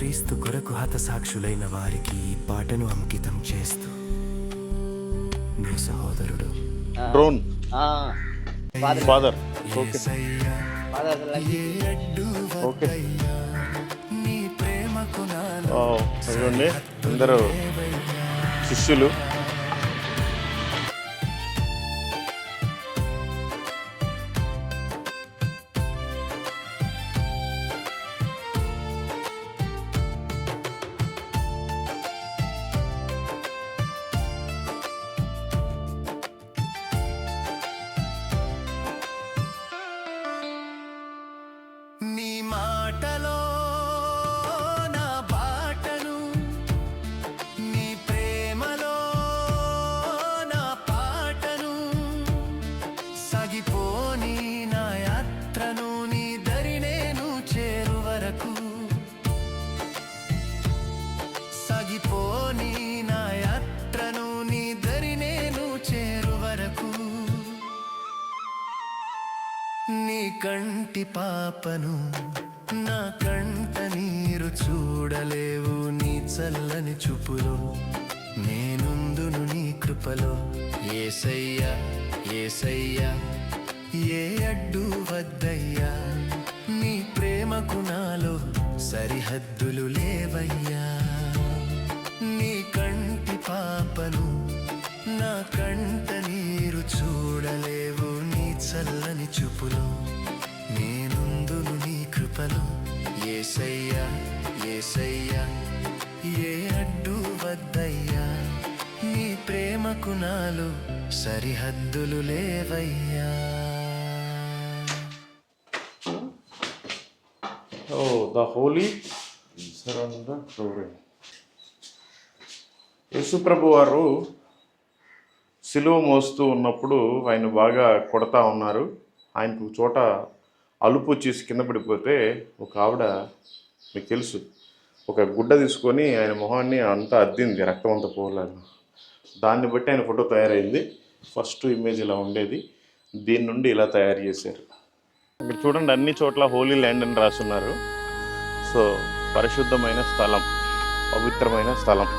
క్రీస్తు కొరకు హతసాక్షులైన వారికి ఈ పాటను అంకితం చేస్తూ నీ సహోదరుడు డ్రోన్ ఫాదర్. యేసయ్యా, ఏ అడ్డు ఓకే. వద్దయ్యా, నీ ప్రేమకు నాలో చూడండి అందరూ శిష్యులు. నీ మాటలో నా బాటను, నీ ప్రేమలో నా పాటను, సాగిపోని నా యాత్రను నీ దరి నేను చేరు వరకు, సాగిపోని నా యాత్రను నీ దరి నేను చేరు వరకు, నీ కంటి పాపను నా కంట నీరు చూడలేవు, నీ చల్లని చూపులో నేనుందును నీ కృపలో. యేసయ్యా, యేసయ్యా, ఏ అడ్డు వద్దయ్యా, నీ ప్రేమకు నాలో సరిహద్దులు లేవయ్యా. నీ కంటి పాపను నా కంట నీరు చూడలేవు, నీ చల్లని చూపులో నేనుందును నీ కృపలో. యేసయ్యా, యేసయ్యా, ఏ అడ్డు వద్దయ్యా, నీ ప్రేమకు నాలో సరిహద్దులు లేవయ్యా. The holy surrender story. యేసుప్రభు వారు సిలువ మోస్తూ ఉన్నప్పుడు ఆయన బాగా కొడతా ఉన్నారు. ఆయనకు చోట అలుపు వచ్చేసి కింద పడిపోతే ఒక ఆవిడ, మీకు తెలుసు, ఒక గుడ్డ తీసుకొని ఆయన మొహాన్ని అంతా అద్దింది, రక్తం అంతా పోలాగా. దాన్ని బట్టి ఆయన ఫోటో తయారైంది. ఫస్ట్ ఇమేజ్ ఇలా ఉండేది, దీని నుండి ఇలా తయారు చేశారు. ఇక్కడ చూడండి, అన్ని చోట్ల హోలీ ల్యాండ్ అని రాస్తున్నారు. సో పరిశుద్ధమైన స్థలం, పవిత్రమైన స్థలం.